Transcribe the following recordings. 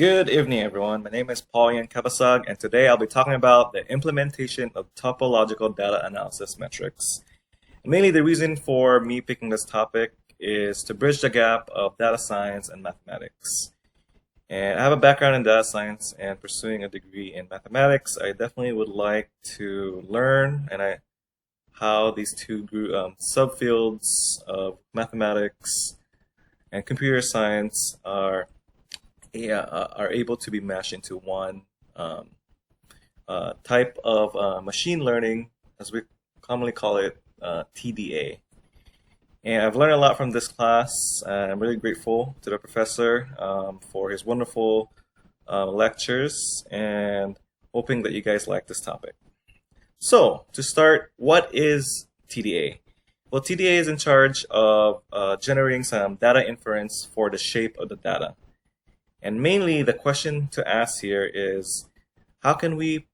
Good evening, everyone. My name is Paul Yan Kapasag, and today I'll be talking about the implementation of topological data analysis metrics. Mainly, the reason for me picking this topic is to bridge the gap of data science and mathematics. And I have a background in data science and pursuing a degree in mathematics. I definitely would like to learn how these two subfields of mathematics and computer science are able to be meshed into one type of machine learning, as we commonly call it, TDA. And I've learned a lot from this class, and I'm really grateful to the professor for his wonderful lectures, and hoping that you guys like this topic. So, to start, what is TDA? Well, TDA is in charge of generating some data inference for the shape of the data. And mainly, the question to ask here is, how can we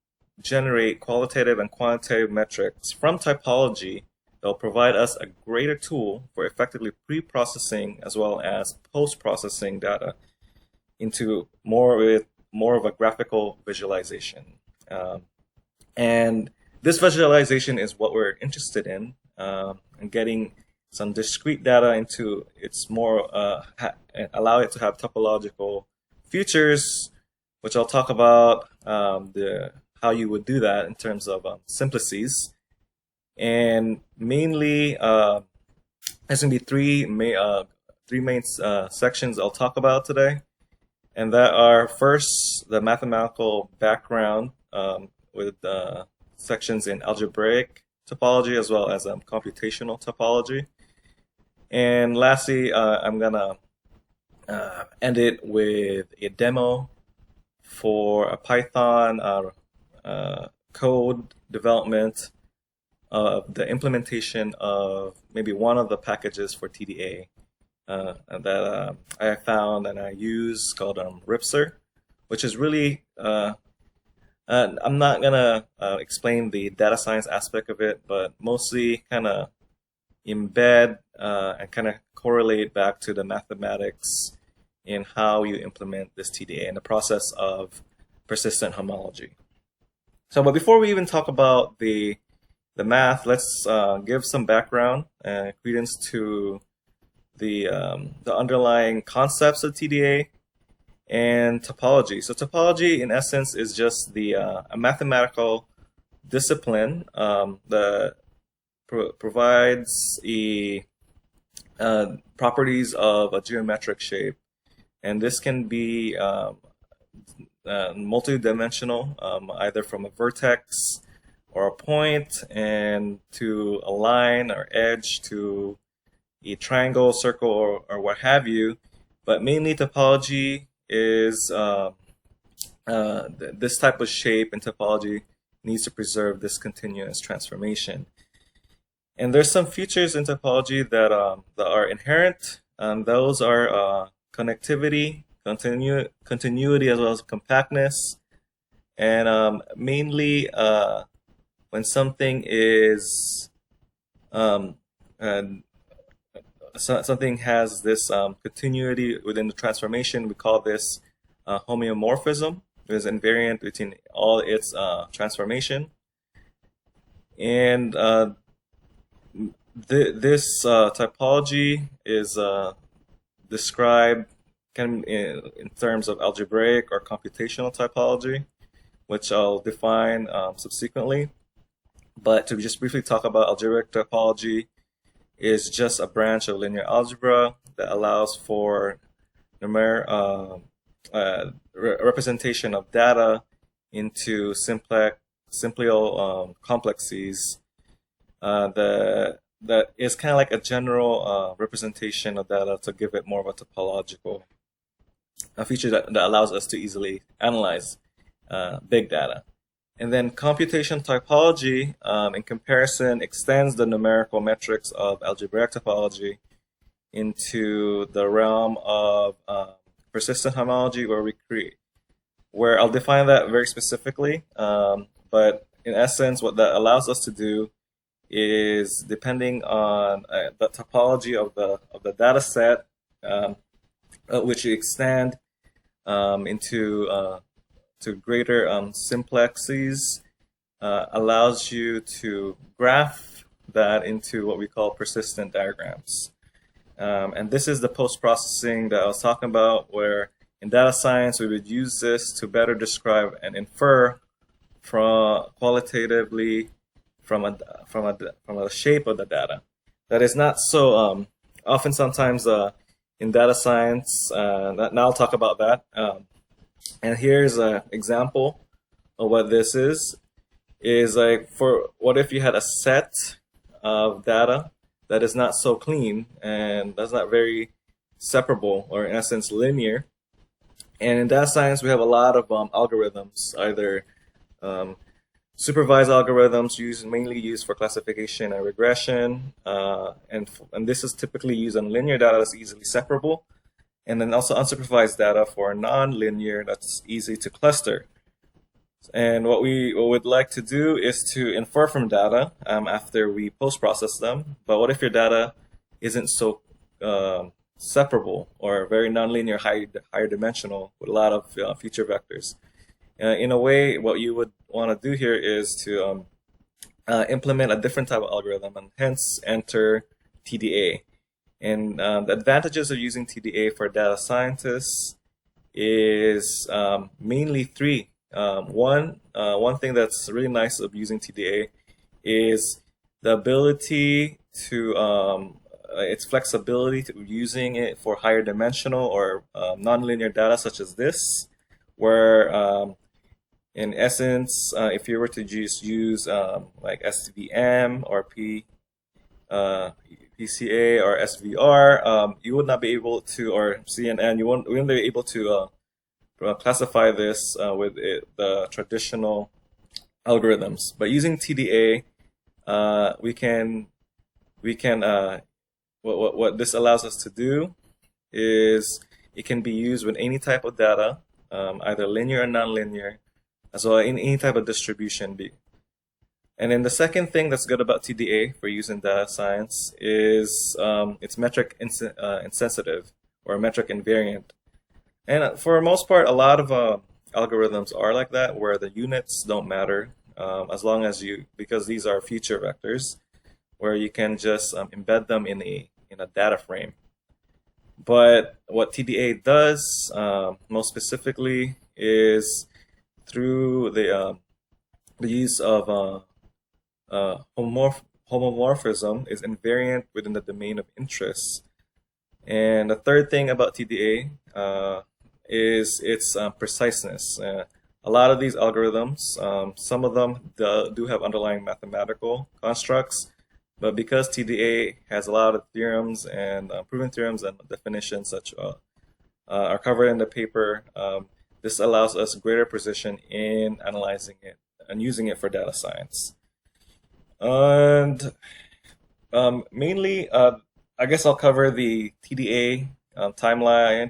generate qualitative and quantitative metrics from topology that will provide us a greater tool for effectively pre-processing as well as post-processing data into more of a graphical visualization. And this visualization is what we're interested in, and getting some discrete data into its more, allow it to have topological features, which I'll talk about how you would do that in terms of simplices. And mainly, there's going to be three main sections I'll talk about today. And that are, first, the mathematical background with sections in algebraic topology as well as computational topology. And lastly, I'm going to end it with a demo for a Python code development of the implementation of maybe one of the packages for TDA that I found and I use called Ripser, which is really, I'm not going to explain the data science aspect of it, but mostly kind of embed and kind of correlate back to the mathematics in how you implement this TDA and the process of persistent homology. So, but before we even talk about the math, let's give some background and credence to the underlying concepts of TDA and topology. So, topology, in essence, is just a mathematical discipline that provides properties of a geometric shape. And this can be multi-dimensional, either from a vertex or a point, and to a line or edge, to a triangle, circle, or what have you. But mainly, topology is this type of shape, and topology needs to preserve this continuous transformation. And there's some features in topology that are inherent, and those are connectivity, continuity, as well as compactness, and mainly when something is something has this continuity within the transformation, we call this homomorphism. There's invariant between all its transformation, and this typology is described in terms of algebraic or computational typology, which I'll define subsequently. But to just briefly talk about algebraic typology, is just a branch of linear algebra that allows for representation of data into simple complexes that is kind of like a general representation of data to give it more of a topological feature that allows us to easily analyze big data. And then computation typology, in comparison, extends the numerical metrics of algebraic topology into the realm of persistent homology, where I'll define that very specifically. But in essence, what that allows us to do is, depending on the topology of the data set, which you extend, into to greater simplexes allows you to graph that into what we call persistent diagrams. And this is the post-processing that I was talking about, where in data science we would use this to better describe and infer from qualitatively from a shape of the data. That is not so often. Sometimes in data science, now I'll talk about that. And here's an example of what this is like, for what if you had a set of data that is not so clean and that's not very separable, or in essence linear. And in data science we have a lot of algorithms, either supervised algorithms mainly used for classification and regression, and this is typically used on linear data that's easily separable, and then also unsupervised data for non-linear that's easy to cluster. And what we would like to do is to infer from data after we post-process them. But what if your data isn't so separable, or very nonlinear, higher dimensional with a lot of feature vectors? In a way, what you would want to do here is to implement a different type of algorithm, and hence enter TDA. And the advantages of using TDA for data scientists is mainly three. One thing that's really nice of using TDA is the ability to its flexibility to using it for higher dimensional or nonlinear data such as this, where in essence, if you were to just use like SVM or PCA or SVR, you would not be able to, or CNN, you wouldn't be able to classify this with the traditional algorithms. But using TDA, we can what this allows us to do is it can be used with any type of data, either linear or nonlinear, as well as in any type of distribution. And then the second thing that's good about TDA for use in data science is it's metric insensitive, or metric invariant. And for the most part, a lot of algorithms are like that, where the units don't matter as long as because these are feature vectors, where you can just embed them in a data frame. But what TDA does most specifically is through the use of homomorphism is invariant within the domain of interest. And the third thing about TDA is its preciseness. A lot of these algorithms, some of them do have underlying mathematical constructs, but because TDA has a lot of theorems and proven theorems and definitions such are covered in the paper, this allows us greater precision in analyzing it and using it for data science. And mainly, I guess I'll cover the TDA timeline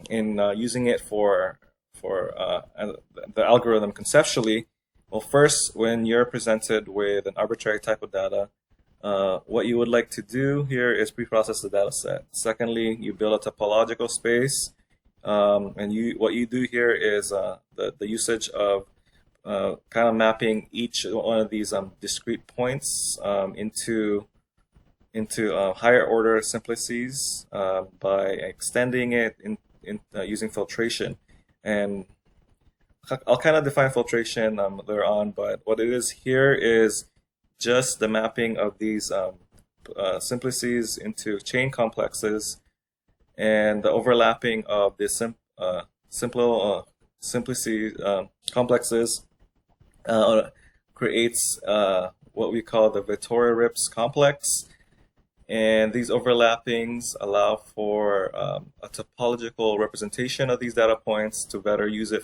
in using it for the algorithm conceptually. Well, first, when you're presented with an arbitrary type of data, what you would like to do here is preprocess the data set. Secondly, you build a topological space, and what you do here is the usage of kind of mapping each one of these discrete points into higher order simplices by extending it in using filtration. And I'll kind of define filtration later on, but what it is here is just the mapping of these simplices into chain complexes, and the overlapping of the simplices complexes creates what we call the Vittori-Rips complex. And these overlappings allow for a topological representation of these data points to better use it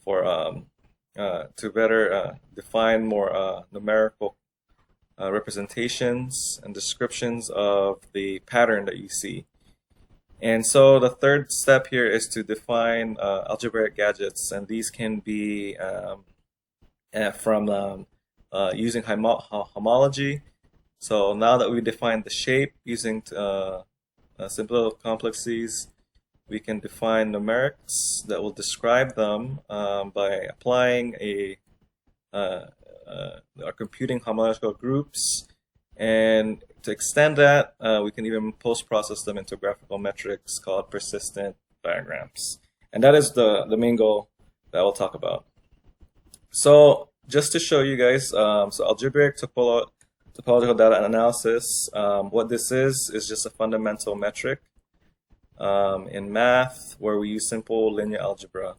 to better define more numerical representations and descriptions of the pattern that you see. And so the third step here is to define algebraic gadgets, and these can be from using homology. So now that we defined the shape using simple complexes, we can define numerics that will describe them by applying our computing homological groups. And to extend that, we can even post-process them into graphical metrics called persistent diagrams. And that is the main goal that we'll talk about. So just to show you guys, so algebraic topological data analysis, what this is just a fundamental metric in math where we use simple linear algebra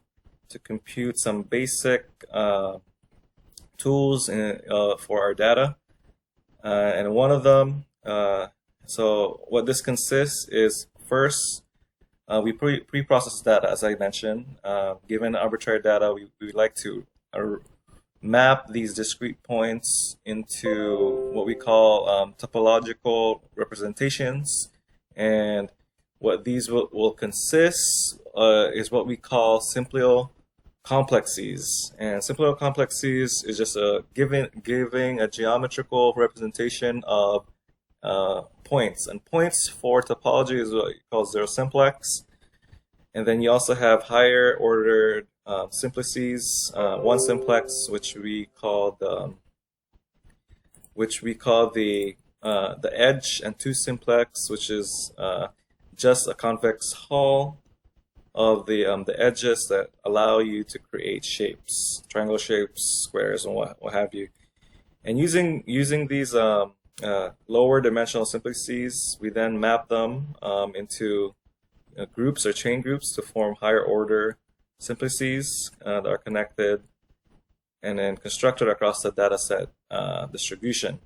to compute some basic tools for our data. And one of them, so what this consists is, first, we pre-process data, as I mentioned. Given arbitrary data, we like to map these discrete points into what we call topological representations. And what these will consist is what we call simplio complexes. And simplio complexes is just giving a geometrical representation of points. And points for topology is what you call zero simplex. And then you also have higher ordered simplices, one simplex, which we call the edge, and two simplex, which is just a convex hull of the edges that allow you to create shapes, triangle shapes, squares, and what have you. And using these lower dimensional simplices, we then map them into groups or chain groups to form higher order simplices that are connected and then constructed across the dataset distribution.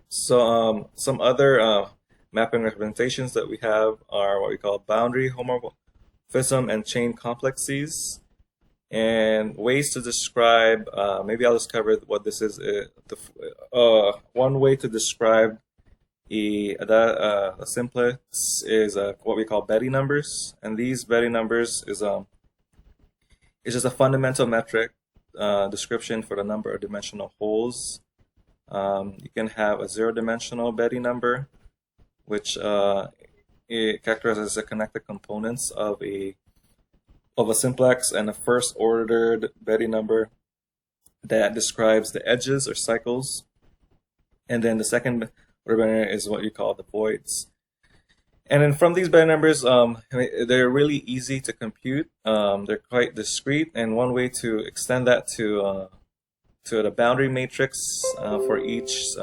So some other mapping representations that we have are what we call boundary homomorphism and chain complexes. And ways to describe, maybe I'll just cover what this is. One way to describe a simplex is what we call Betty numbers. And these Betty numbers is just a fundamental metric description for the number of dimensional holes. You can have a zero-dimensional Betty number, which it characterizes the connected components of a simplex, and a first-ordered Betty number that describes the edges or cycles. And then the second order is what you call the voids. And then from these Betty numbers, they're really easy to compute. They're quite discrete, and one way to extend that to the boundary matrix for each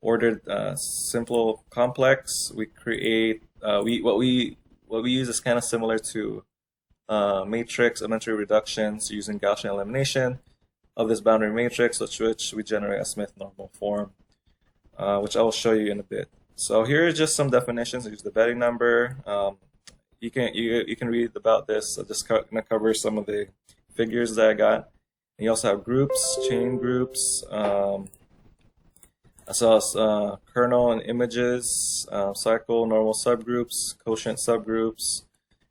ordered simple complex, we create what we use is kind of similar to matrix elementary reductions using Gaussian elimination of this boundary matrix, which we generate a Smith normal form, which I will show you in a bit. So here are just some definitions. Use the Betty number. You can read about this. I'm just going to cover some of the figures that I got. And you also have groups, chain groups, kernel and images, cycle, normal subgroups, quotient subgroups.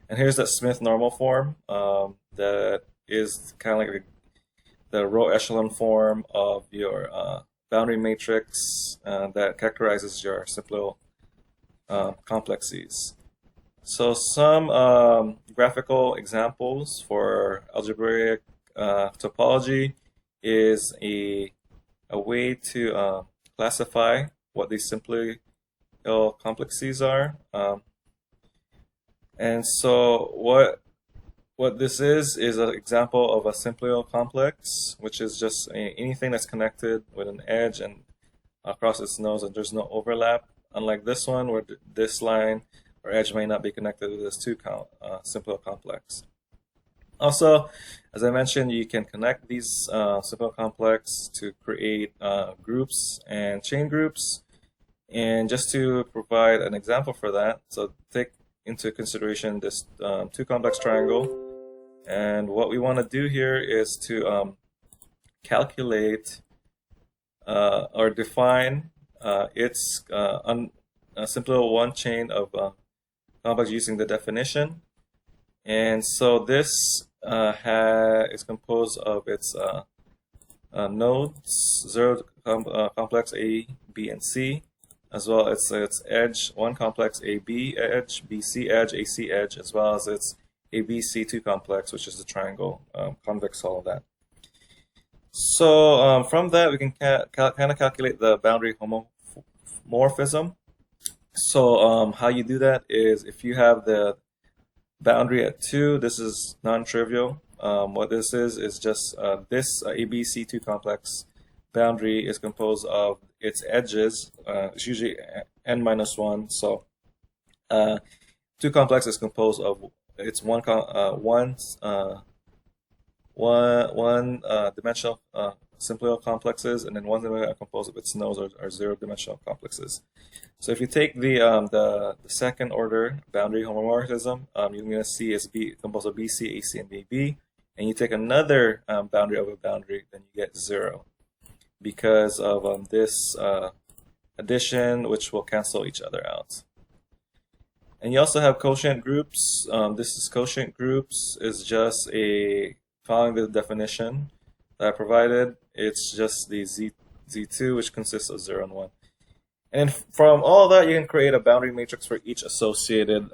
And here's that Smith normal form that is kind of like the row echelon form of your boundary matrix that characterizes your simple complexes. So some graphical examples for algebraic topology is a way to classify what these simple complexes are. And so what this is an example of a simple complex, which is just anything that's connected with an edge and across its nose, and there's no overlap. Unlike this one, where this line or edge may not be connected with this simple complex. Also, as I mentioned, you can connect these simple complex to create groups and chain groups. And just to provide an example for that, so take into consideration this two complex triangle, and what we want to do here is to calculate or define its simple one chain of complex using the definition. And so this is composed of its nodes, zero complex A, B, and C, as well as its edge, one complex AB edge, BC edge, AC edge, as well as its ABC2 complex, which is the triangle, convex, all of that. So from that, we can kind of calculate the boundary homomorphism. So how you do that is if you have the boundary at 2, this is non-trivial. What this is just this ABC2 complex boundary is composed of its edges. It's usually n minus 1. So 2 complex is composed of its one dimensional simple complexes, and then one dimensional composed of its nodes are 0-dimensional complexes. So if you take the second order boundary homomorphism, you're going to see it's composed of BC, AC, and BB, and you take another boundary of a boundary, then you get 0 because of this addition, which will cancel each other out. And you also have quotient groups. This is quotient groups is just following the definition that I provided. It's just the Z2, which consists of 0 and 1. And from all that, you can create a boundary matrix for each associated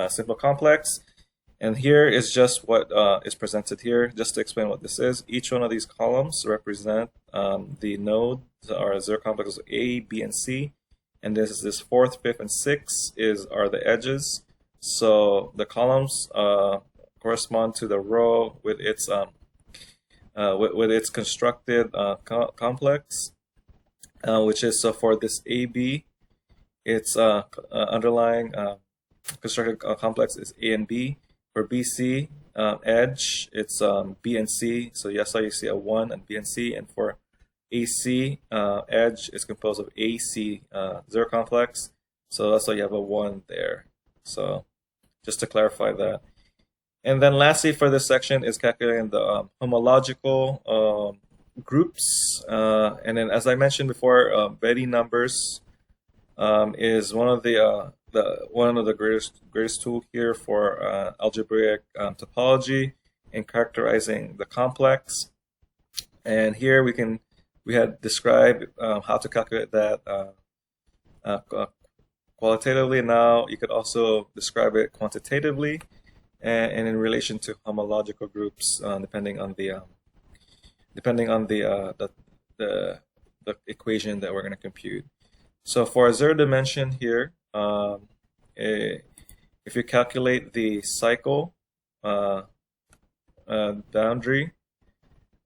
simple complex. And here is just what is presented here. Just to explain what this is, each one of these columns represent the nodes or 0 complexes A, B, and C. And this 4th, 5th, and 6th are the edges. So the columns correspond to the row with its constructed complex, which is so for this AB, its underlying constructed complex is A and B. For BC edge, it's B and C. So yes, you see a 1 and B and C. And for AC edge is composed of AC 0 complex. So that's why you have a 1 there. So just to clarify that. And then lastly for this section is calculating the homological groups. And then as I mentioned before, Betty numbers is one of the greatest tool here for algebraic topology and characterizing the complex. And here we had described how to calculate that qualitatively. Now you could also describe it quantitatively and in relation to homological groups, depending on the equation that we're going to compute. So for a 0 dimension here, if you calculate the cycle boundary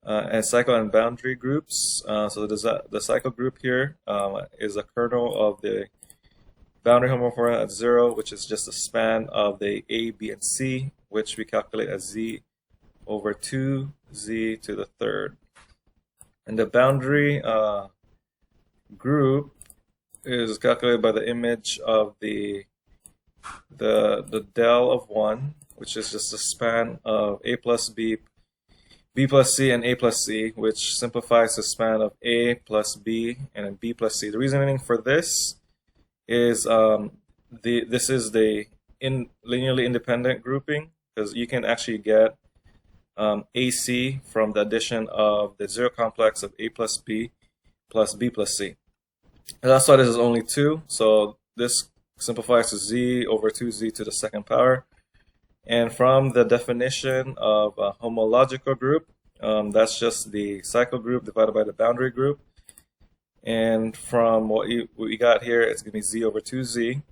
and cycle and boundary groups, so the cycle group here is a kernel of the boundary homomorphism at 0, which is just a span of the A, B, and C, which we calculate as Z over 2Z to the third. And the boundary group is calculated by the image of the del of 1, which is just a span of A plus B, B plus C, and A plus C, which simplifies the span of A plus B and then B plus C. The reasoning for this is this is the linearly independent grouping, because you can actually get AC from the addition of the 0 complex of A plus B plus B plus C. And that's why this is only 2. So this simplifies to Z over 2Z to the second power. And from the definition of a homological group, that's just the cycle group divided by the boundary group. And from what we got here, it's going to be Z over 2Z.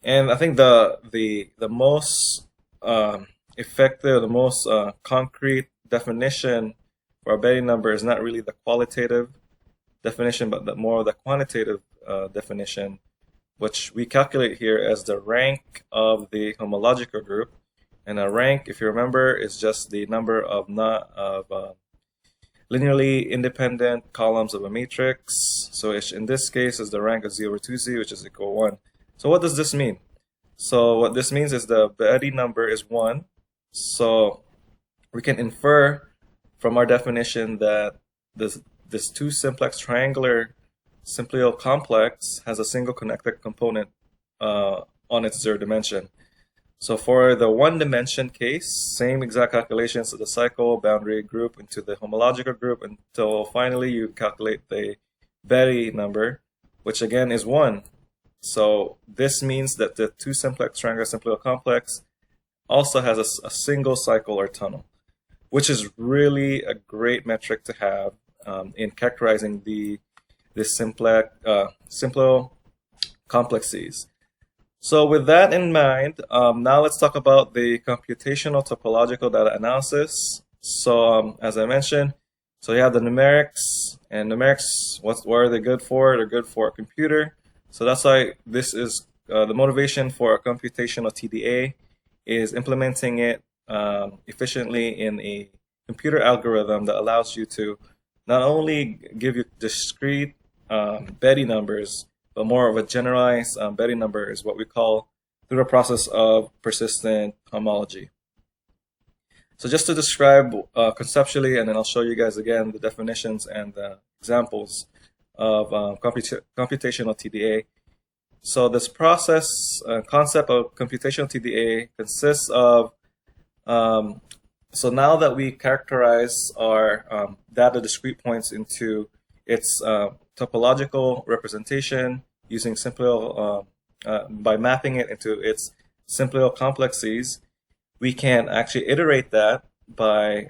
And I think the most effective, the most concrete definition for a Betty number is not really the qualitative definition, but more of the quantitative definition, which we calculate here as the rank of the homological group. And a rank, if you remember, is just the number of linearly independent columns of a matrix. So in this case is the rank of Z over 2Z, which is equal to 1. So what does this mean? So what this means is the Betty number is 1. So we can infer from our definition that this 2 simplex triangular simplicial complex has a single connected component on its 0 dimension. So for the 1 dimension case, same exact calculations of the cycle boundary group into the homological group until finally you calculate the Betty number, which again is 1. So this means that the two-simplex triangular simple complex also has a single cycle or tunnel, which is really a great metric to have in characterizing this simple complexes. So with that in mind, now let's talk about the computational topological data analysis. So as I mentioned, so you have the numerics, and numerics, what are they good for? They're good for a computer. So that's why this is the motivation for a computational TDA is implementing it efficiently in a computer algorithm that allows you to not only give you discrete Betty numbers, but more of a generalized Betty number is what we call through the process of persistent homology. So just to describe conceptually, and then I'll show you guys again the definitions and the examples of computational TDA. So this process concept of computational TDA consists of, so now that we characterize our data discrete points into its topological representation using simple, by mapping it into its simple complexes, we can actually iterate that by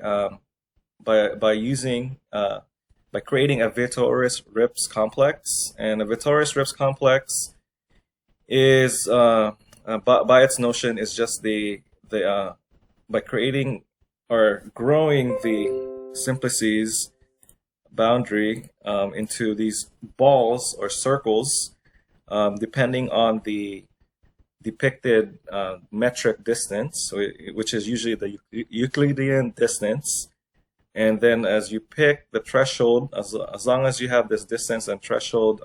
creating a Vittorius-Rips complex. And a Vittorius-Rips complex is by its notion is just by creating or growing the simplices boundary into these balls or circles, depending on the depicted metric distance, which is usually the Euclidean distance. And then as you pick the threshold, as long as you have this distance and threshold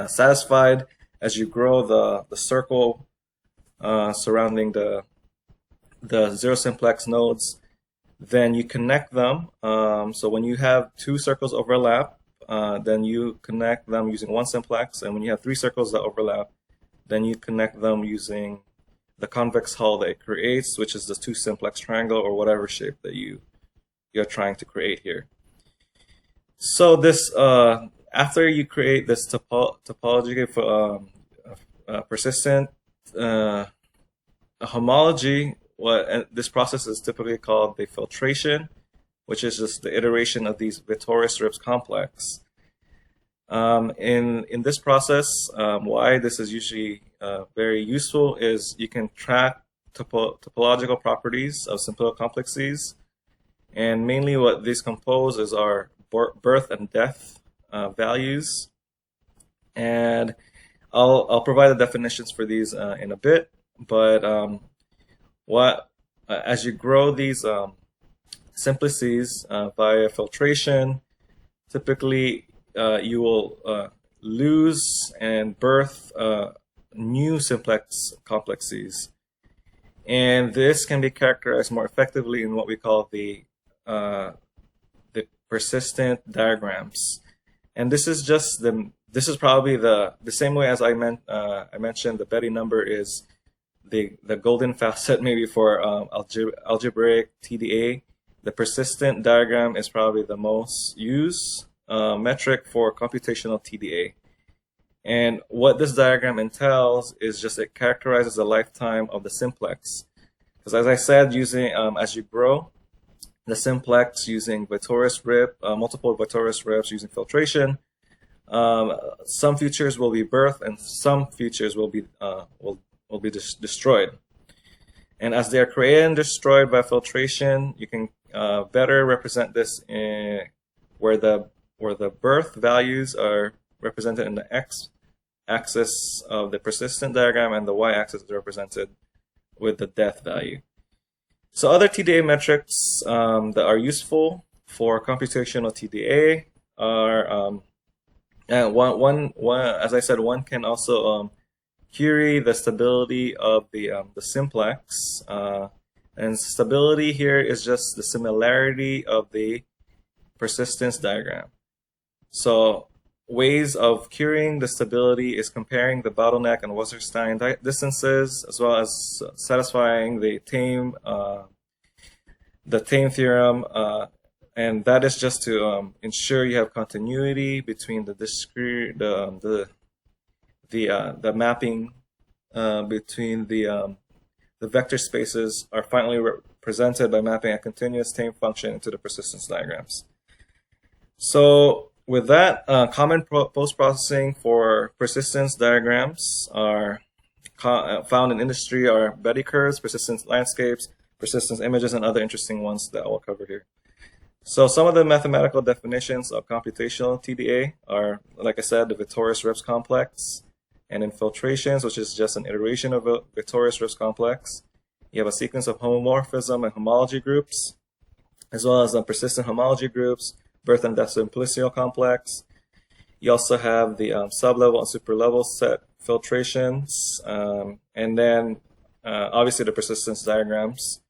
satisfied, as you grow the circle surrounding the zero simplex nodes, then you connect them. So when you have two circles overlap, then you connect them using one simplex. And when you have three circles that overlap, then you connect them using the convex hull that it creates, which is the two simplex triangle or whatever shape that you're trying to create here. So this after you create this topology for persistent homology, this process is typically called the filtration, which is just the iteration of these Vittorius-Rips complex. In this process, why this is usually very useful is you can track topological properties of simple complexes, and mainly what these compose is our birth and death values. And I'll provide the definitions for these in a bit, but as you grow these simplices via filtration, typically you will lose and birth new simplex complexes. And this can be characterized more effectively in what we call the persistent diagrams. And this is just this is probably the same way as I mentioned the Betty number is the golden facet maybe for algebraic TDA. The persistent diagram is probably the most used metric for computational TDA. And what this diagram entails is just it characterizes the lifetime of the simplex. Because as I said, using as you grow the simplex using multiple Vittorius-Rips using filtration, some features will be birthed and some features will be destroyed. And as they are created and destroyed by filtration, you can better represent this where the birth values are represented in the x-axis of the persistent diagram and the y-axis is represented with the death value. So other TDA metrics that are useful for computational TDA are as I said, one can also query the stability of the simplex. And stability here is just the similarity of the persistence diagram. So ways of querying the stability is comparing the bottleneck and Wasserstein distances, as well as satisfying the Tame theorem and that is just to ensure you have continuity between the discrete the mapping between the vector spaces are finally represented by mapping a continuous tame function into the persistence diagrams. So with that, common post-processing for persistence diagrams are found in industry are Betty curves, persistence landscapes, persistence images, and other interesting ones that I'll cover here. So some of the mathematical definitions of computational TDA are, like I said, the Vittorius-Rips complex, and infiltrations, which is just an iteration of a Vittorius-Rips complex. You have a sequence of homomorphism and homology groups, as well as persistent homology groups, birth and death simplicial complex. You also have the sublevel and superlevel set filtrations, and then obviously the persistence diagrams.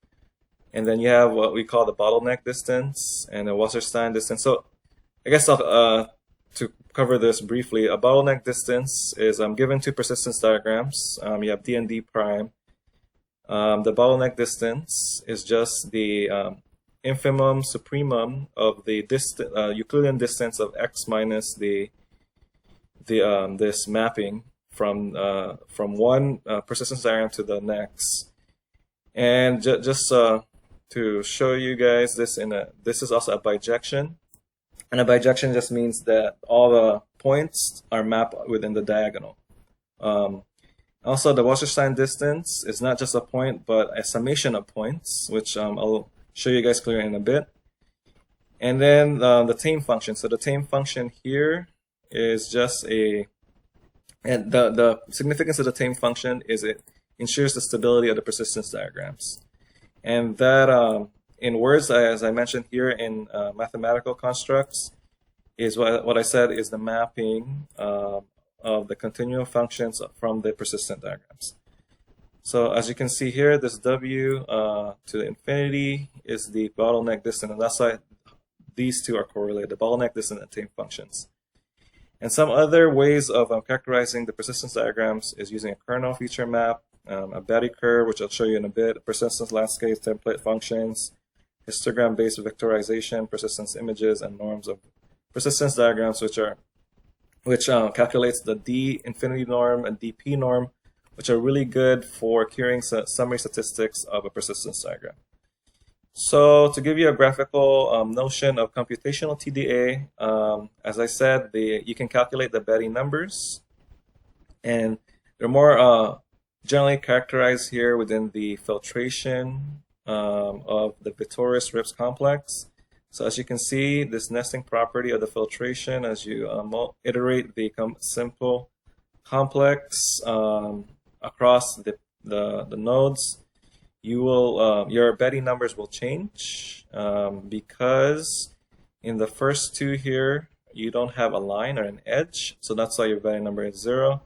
And then you have what we call the bottleneck distance and the Wasserstein distance. So I guess I'll, to cover this briefly, a bottleneck distance is given two persistence diagrams. You have D and D prime. The bottleneck distance is just the infimum supremum of the Euclidean distance of x minus this mapping from one persistence diagram to the next. And just to show you guys this this is also a bijection. And a bijection just means that all the points are mapped within the diagonal. Also, the Wasserstein distance is not just a point, but a summation of points, which I'll show you guys clearly in a bit. And then the tame function. So the tame function here is just and the significance of the tame function is it ensures the stability of the persistence diagrams. And that, in words, as I mentioned here in mathematical constructs, is what I said is the mapping of the continuum functions from the persistent diagrams. So as you can see here, this W to infinity is the bottleneck distance, and that's why these two are correlated, the bottleneck distance and tame functions. And some other ways of characterizing the persistence diagrams is using a kernel feature map, a Betty curve, which I'll show you in a bit, persistence landscapes, template functions, histogram-based vectorization, persistence images, and norms of persistence diagrams, which calculates the D infinity norm and DP norm, which are really good for curing summary statistics of a persistence diagram. So to give you a graphical notion of computational TDA, as I said, you can calculate the Betty numbers, and they're more generally characterized here within the filtration of the Vittorius-Rips complex. So as you can see, this nesting property of the filtration, as you iterate the simple complex across the nodes, you will your Betty numbers will change because in the first two here you don't have a line or an edge, so that's why your Betty number is 0.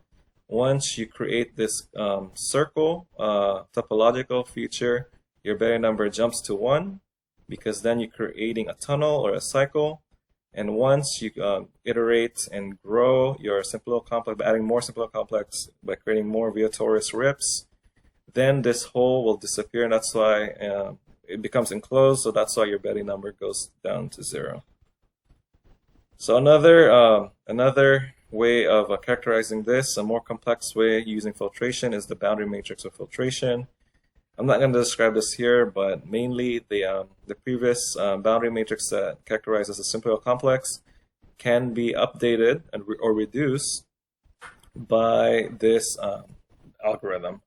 Once you create this circle topological feature, your Betty number jumps to 1, because then you're creating a tunnel or a cycle. And once you iterate and grow your simple complex by adding more simple complex, by creating more Vittorius-Rips, then this hole will disappear, and that's why it becomes enclosed, so that's why your Betty number goes down to 0. So another way of characterizing this, a more complex way using filtration, is the boundary matrix of filtration. I'm not going to describe this here, but mainly the previous boundary matrix that characterizes a simple complex can be updated or reduced by this algorithm.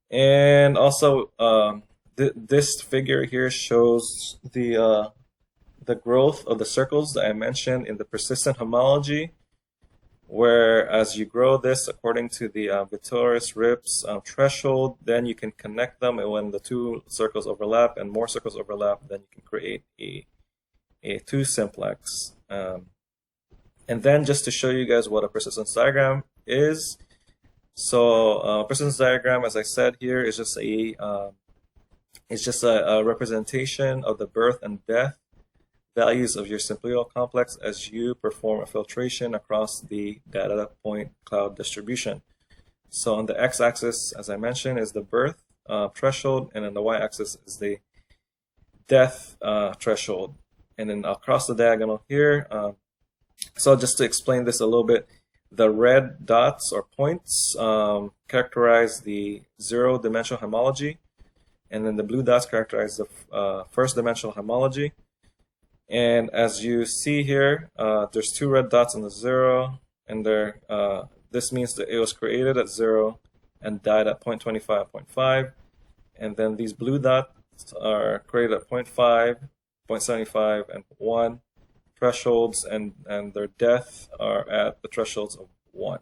And also, this figure here shows the growth of the circles that I mentioned in the persistent homology, where as you grow this according to the Vittorius-Rips threshold, then you can connect them, and when the two circles overlap and more circles overlap, then you can create a two-simplex. And then just to show you guys what a persistence diagram is, so persistence diagram, as I said here, is just a representation of the birth and death values of your simple complex as you perform a filtration across the data point cloud distribution. So on the x-axis, as I mentioned, is the birth threshold, and on the y-axis is the depth threshold. And then I'll cross the diagonal here. So just to explain this a little bit, the red dots or points characterize the zero-dimensional homology, and then the blue dots characterize the first-dimensional homology. And as you see here, there's two red dots on the zero, and this means that it was created at 0 and died at 0.25, 0.5. And then these blue dots are created at 0.5, 0.75, and 1 thresholds, and their depth are at the thresholds of 1.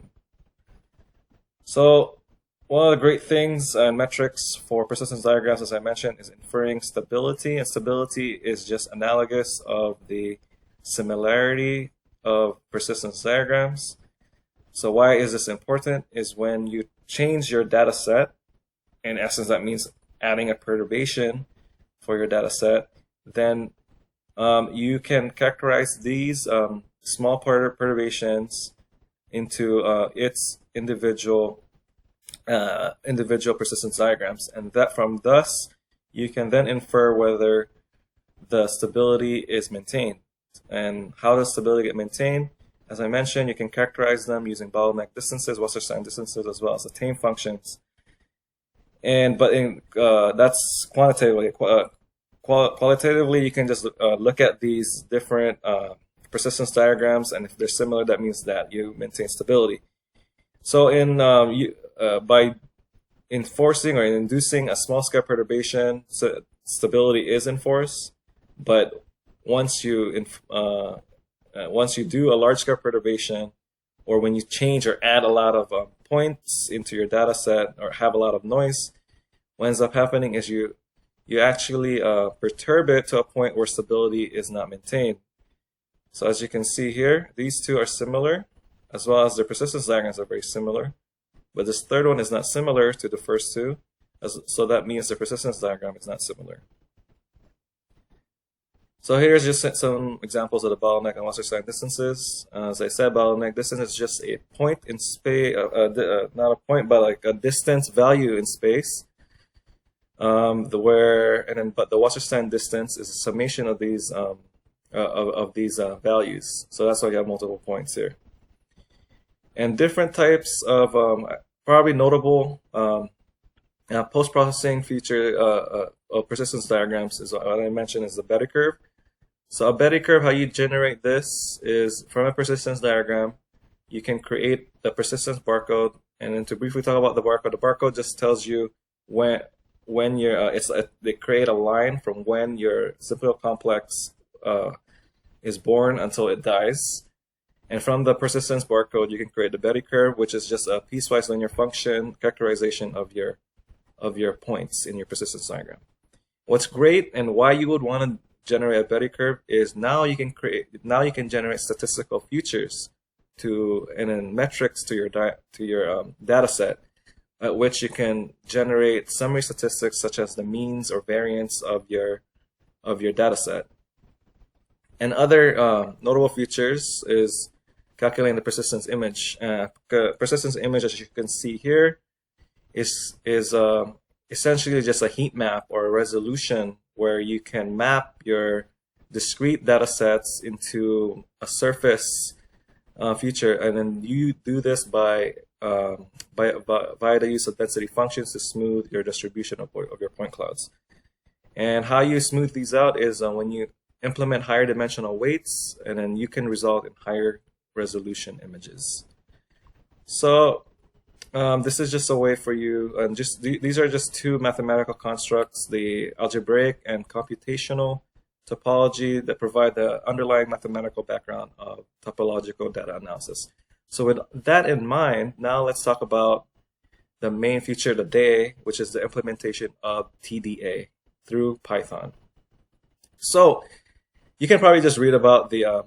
So one of the great things and metrics for persistence diagrams, as I mentioned, is inferring stability. And stability is just analogous of the similarity of persistence diagrams. So why is this important? Is when you change your data set, in essence that means adding a perturbation for your data set, then you can characterize these small perturbations into its individual persistence diagrams, and that from thus you can then infer whether the stability is maintained. And how does stability get maintained? As I mentioned, you can characterize them using bottleneck distances, Wasserstein distances, as well as the tame functions. That's quantitatively. Qualitatively, you can just look at these different persistence diagrams, and if they're similar, that means that you maintain stability. So by enforcing or inducing a small-scale perturbation, so stability is enforced. But once you do a large-scale perturbation, or when you change or add a lot of points into your data set or have a lot of noise, what ends up happening is you actually perturb it to a point where stability is not maintained. So as you can see here, these two are similar, as well as their persistence diagrams are very similar. But this third one is not similar to the first two, so that means the persistence diagram is not similar. So here's just some examples of the bottleneck and Wasserstein distances. As I said, bottleneck distance is just a point in space, not a point, but like a distance value in space. But the Wasserstein distance is a summation of these values. So that's why you have multiple points here. And different types of probably notable post-processing feature of persistence diagrams is what I mentioned is the Betty curve. So a Betty curve, how you generate this is from a persistence diagram, you can create the persistence barcode. And then to briefly talk about the barcode just tells you when they create a line from when your simple complex is born until it dies. And from the persistence barcode, you can create the Betty curve, which is just a piecewise linear function characterization of your points in your persistence diagram. What's great and why you would want to generate a Betty curve is now you can generate statistical features and then metrics to your data set, at which you can generate summary statistics such as the means or variance of your data set. And other notable features is calculating the persistence image. Persistence image, as you can see here, is essentially just a heat map or a resolution where you can map your discrete data sets into a surface feature, and then you do this via the use of density functions to smooth your distribution of your point clouds. And how you smooth these out is when you implement higher dimensional weights, and then you can result in higher resolution images. So this is just a way for you, and these are just two mathematical constructs, the algebraic and computational topology, that provide the underlying mathematical background of topological data analysis. So with that in mind, now let's talk about the main feature of the day, which is the implementation of TDA through Python. So you can probably just read about the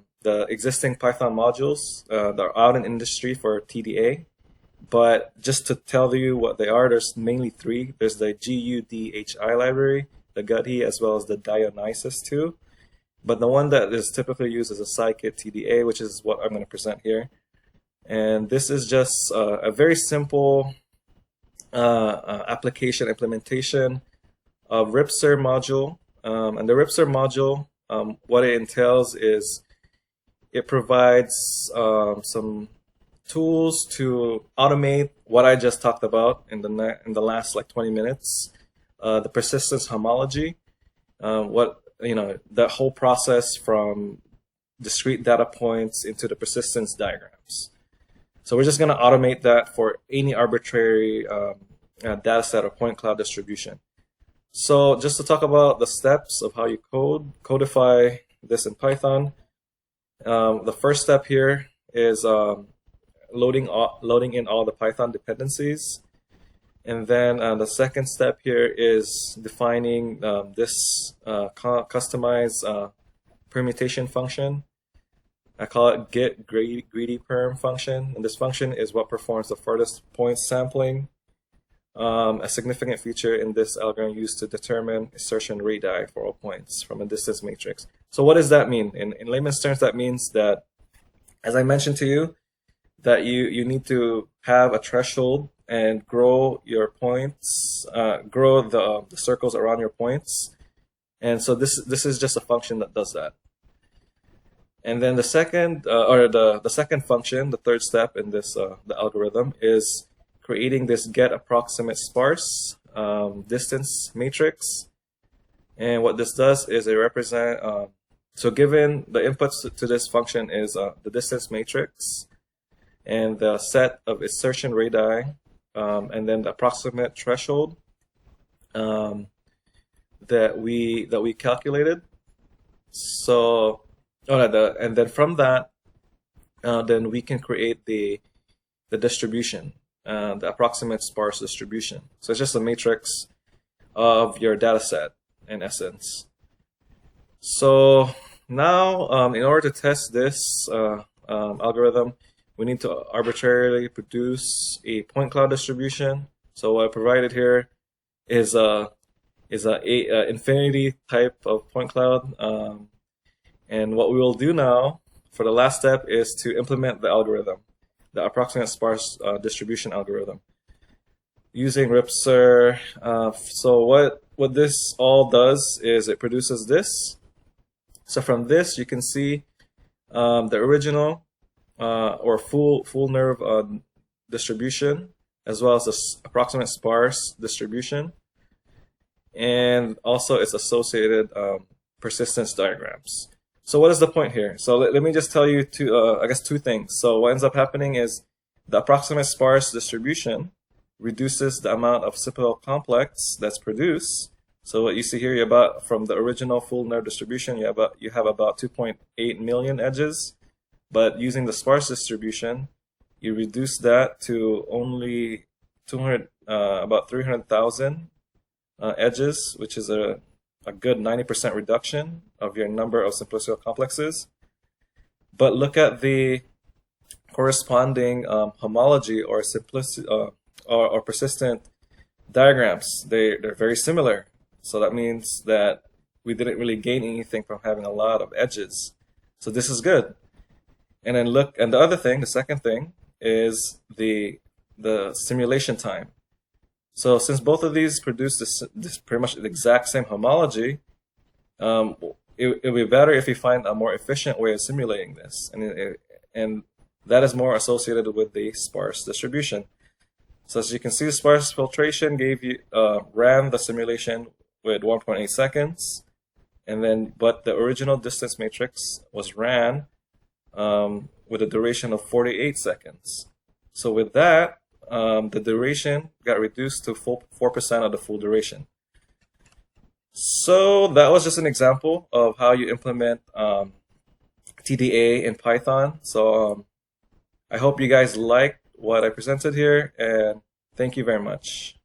existing Python modules that are out in industry for TDA. But just to tell you what they are, there's mainly three. There's the GUDHI library, the GUDHI, as well as the Dionysus2. But the one that is typically used is a scikit TDA, which is what I'm going to present here. And this is just a very simple application implementation of RIPSER module And the RIPSer module, what it entails is it provides some tools to automate what I just talked about in the last like 20 minutes. The persistence homology, that whole process from discrete data points into the persistence diagrams. So we're just going to automate that for any arbitrary data set or point cloud distribution. So just to talk about the steps of how you codify this in Python, the first step here is loading in all the Python dependencies. And then the second step here is defining this customized permutation function. I call it get greedy perm function. And this function is what performs the furthest point sampling, a significant feature in this algorithm used to determine insertion radii for all points from a distance matrix. So what does that mean? In layman's terms, that means that, as I mentioned to you, that you need to have a threshold and grow your points, grow the circles around your points. And so this is just a function that does that. And then the second function, the third step in this the algorithm, is creating this get approximate sparse distance matrix. And what this does is it represent so given the inputs to this function is the distance matrix and the set of insertion radii, and then the approximate threshold that we calculated. So, and then from that, then we can create the distribution, the approximate sparse distribution. So it's just a matrix of your data set in essence. So now, in order to test this algorithm, we need to arbitrarily produce a point cloud distribution. So what I provided here is a infinity type of point cloud. And what we will do now for the last step is to implement the algorithm, the approximate sparse distribution algorithm, using RIPSer. So what this all does is it produces this. So from this you can see the original or full nerve distribution, as well as the approximate sparse distribution, and also its associated persistence diagrams. So what is the point here? So let me just tell you two things. So what ends up happening is the approximate sparse distribution reduces the amount of simple complex that's produced. So what you see here, from the original full nerve distribution, you have about 2.8 million edges. But using the sparse distribution, you reduce that to only about 300,000 edges, which is a good 90% reduction of your number of simplicial complexes. But look at the corresponding homology or or persistent diagrams. They're very similar. So that means that we didn't really gain anything from having a lot of edges. So this is good. And then the other thing, the second thing, is the simulation time. So since both of these produce this pretty much the exact same homology, it would be better if you find a more efficient way of simulating this, and that is more associated with the sparse distribution. So as you can see, sparse filtration ran the simulation with 1.8 seconds, but the original distance matrix was ran with a duration of 48 seconds. So with that, the duration got reduced to 4% of the full duration. So that was just an example of how you implement TDA in Python. So I hope you guys liked what I presented here, and thank you very much.